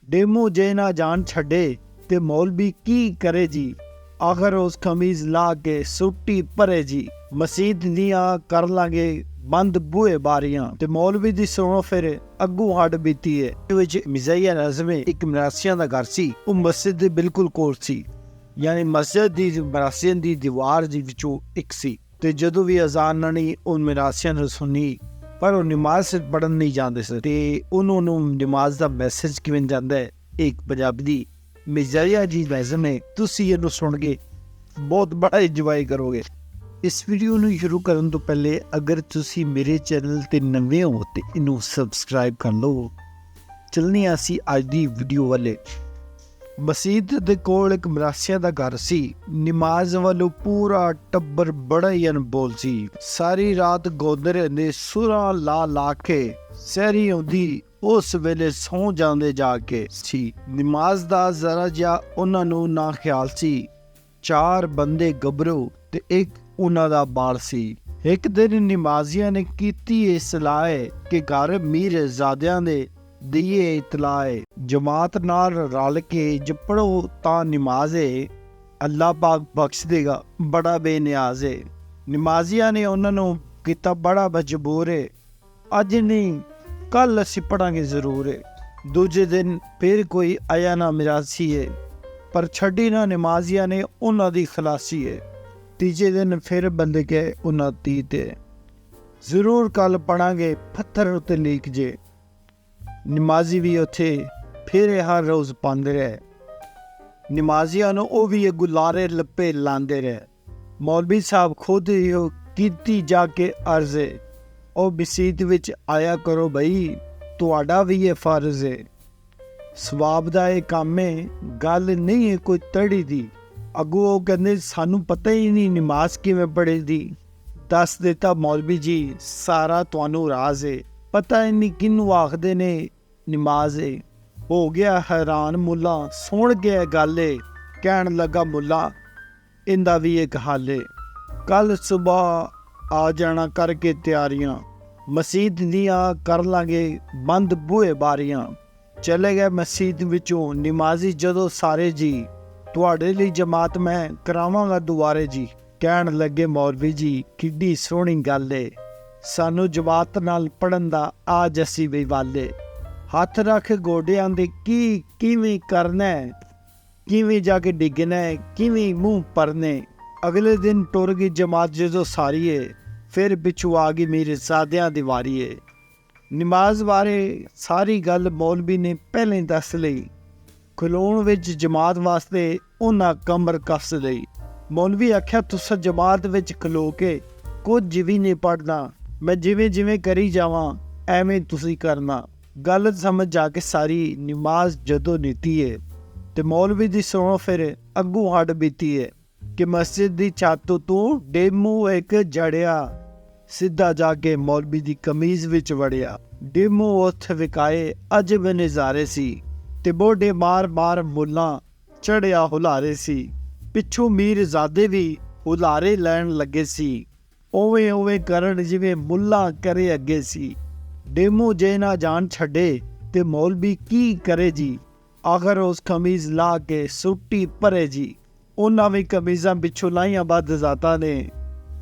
DEMU जे ना जान छड़े ते मौलवी की करे जी, आखिर उस कमीज ला के सुट्टी भरे जी। मसीत दियां कर लांगे बंद बूहे बारियां ते मौलवी दी सुनो फिर अग्गू हट बीती है। मिजाइया नज़मे एक मरासियां दा घर सी, वो मस्जिद दे बिल्कुल कोल सी, यानी मस्जिद दी मरासियां दी दीवार दी विचों एक सी। ते जदों भी अजान नानी उन मरासियां ने सुनी, पर वो नमाज पढ़न नहीं जाते सी ते उन्होंने नमाज दा मैसेज किवें जांदा है। एक पंजाबी दी मिजाइया जी नज़म है, तुसी इहनूं सुन के बहुत बड़ा इंजॉय करोगे। इस वीडियो ਨੂੰ ਸ਼ੁਰੂ ਕਰਨ ਤੋਂ ਪਹਿਲੇ अगर तुसी मेरे चैनल ते नवे हो तो इनू सबसक्राइब कर लो। चलने असी अज दी वीडियो वाले। मसीत दे कोल एक मरासिया दा घर सी, नमाज वालों पूरा टब्बर बड़ा ही अनबोल सी। सारी रात गोदरे ने सुरा ला ला के सहरी आउंदी उस वेले सौ जांदे जाके सी। नमाज दा जरा जिहा उन्हां नूं ना ख्याल सी। चार बंदे गबरू ते एक उन्हां दा बाल सी। एक दिन नमाजियां ने कीती सलाह कि घर मीर ज़ादियां दे दिए इतलाए, जमात नाल रल के ज पढ़ो तां नमाज अल्लाह पाक बख्श देगा, बड़ा बेनियाज है। नमाजियां ने उन्हां नूं कीता बड़ा मजबूर है, अज नहीं कल असीं पढ़ांगे जरूर है। दूजे दिन फिर कोई आया ना मिरासी है, पर छड्डी ना नमाजियां ने उन्हां दी खलासी है। तीजे दिन फिर बंदे के उन्हां तीते, जरूर कल पढ़ांगे पत्थर उत्ते लिख जे। नमाजी भी उत्थे फिर हर रोज़ पांदे रहे। नमाजियां नूं ओह भी गुलारे लप्पे लांदे रहे। मौलवी साहब खुद ही कीती जाके अर्ज है, ओ मसीत विच आया करो बई, तुहाडा भी ये फर्ज है। सवाब दा ये काम है, गल नहीं है कोई तड़ी दी। अगू वो कहते सानू पता ही नहीं नमाज किवें पढ़े दी। दस देता मौलवी जी सारा तुहानू राज है, पता ही नहीं किनू आखदे ने नमाज है। हो गया हैरान मुला, सुन गया गल है, कहन लगा मुला इंदा भी एक हाल है। कल सुबह आ जाना करके तैयारियां, मसीत दियां कर लांगे बंद बूहे बारियां। चले गए मसीत विचों नमाजी जदों सारे जी, तुहाडे लई जमात मैं करावांगा दुआरे जी। कहन लगे मौलवी जी किड्डी सोहनी गल है, सानू जमात नाल पढ़न दा आज असी भी वाले। हथ रख गोडियां दे की किवें करना है, किवें जाके डिगना है, किवें मुंह भरने। अगले दिन टुर गई जमात जदों सारी है, फिर पिछू आ गई मेरे सादियां दी वारी है। नमाज बारे सारी गल मौलवी ने पहले दस लई। खलोण विच जमात वास्ते उन्हां कमर कस लई। मौलवी आख्या तुसां जमात विच खलो के कुछ भी नहीं पढ़ना, मैं जिवें जिवें करी जावां एवें तुसीं करना। गल समझ जाके सारी नमाज जदों नीती है ते मौलवी दी सुनो फिर अग्गू हट बीती है कि मस्जिद दी छत तों डेमू एक जड़िया, सीधा जाके मौलवी दी कमीज विच वड़िया। डेमू उत्थे विकाए अजब नज़ारे सी ते बोडे मार मार मुला चढ़िया हुलारे सी। पिछू मीर ज़ादे भी हुलारे लैन लगे सी, ओवें ओवें करन जिवें मुला करे अगे सी। डेमू जे ना जान छड़े ते मौलवी की करे जी, आखिर उस कमीज ला के सुट्टी भरे जी। उन्हां भी कमीज़ां पिछू लाइयां बद ज़ाता ने,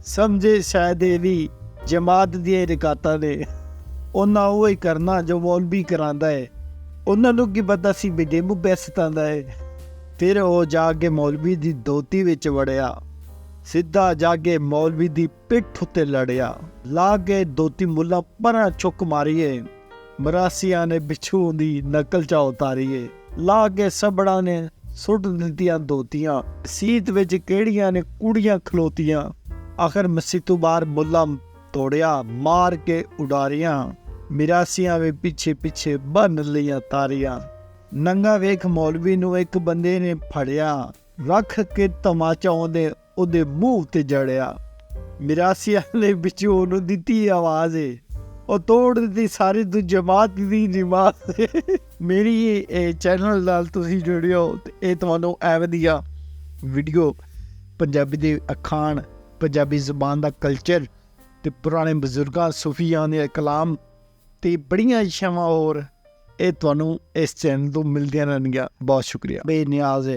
समझे शायद ये भी जमात दी रिकातां ने। उन्हां ओही करना जो मौलवी करांदा है, उन्होंने की पता सी भी डेमू पैसता है। फिर वो जाके मौलवी दी धोती विच वड़िया, सीधा जाके मौलवी दी पिठ उत्ते लड़िया। ला के धोती मुला परा चुक मारीए, मरासिया ने बिछू दी नकल चा उतारीए। ला के सबड़ा ने सुट दित्तियां धोतियां, सीत विच केड़ियां ने कुड़ियां खलोतियां। आखिर मसीतों बाहर मुला तोड़िया, मार के उडारियां। मिरासियां वे पिछे पिछे बन लिया तारियां। नंगा वेख मौलवी नूं एक बंदे ने फड़िया, रख के तमाचा ओदे मुंह ते जड़िया। मिरासियां ने बिचों ओनूं दित्ती आवाज़ है, और तोड़ दी सारी तू जमात दी नमाज। मेरी चैनल नाल तुसीं जुड़े हो ते तुहानूं एवें दियां वीडियो पंजाबी दे अखाण, पंजाबी ज़बान दा कल्चर ते पुराने बजुर्गां सूफियां दे कलाम ते बड़ियां इच्छावां होर ਇਹ ਤੁਹਾਨੂੰ ਇਸ ਚੈਨਲ ਤੋਂ ਮਿਲਦੀਆਂ ਰਹਿਣਗੀਆਂ। ਬਹੁਤ ਸ਼ੁਕਰੀਆ। ਬੇਨਿਆਜ਼ ਹੈ।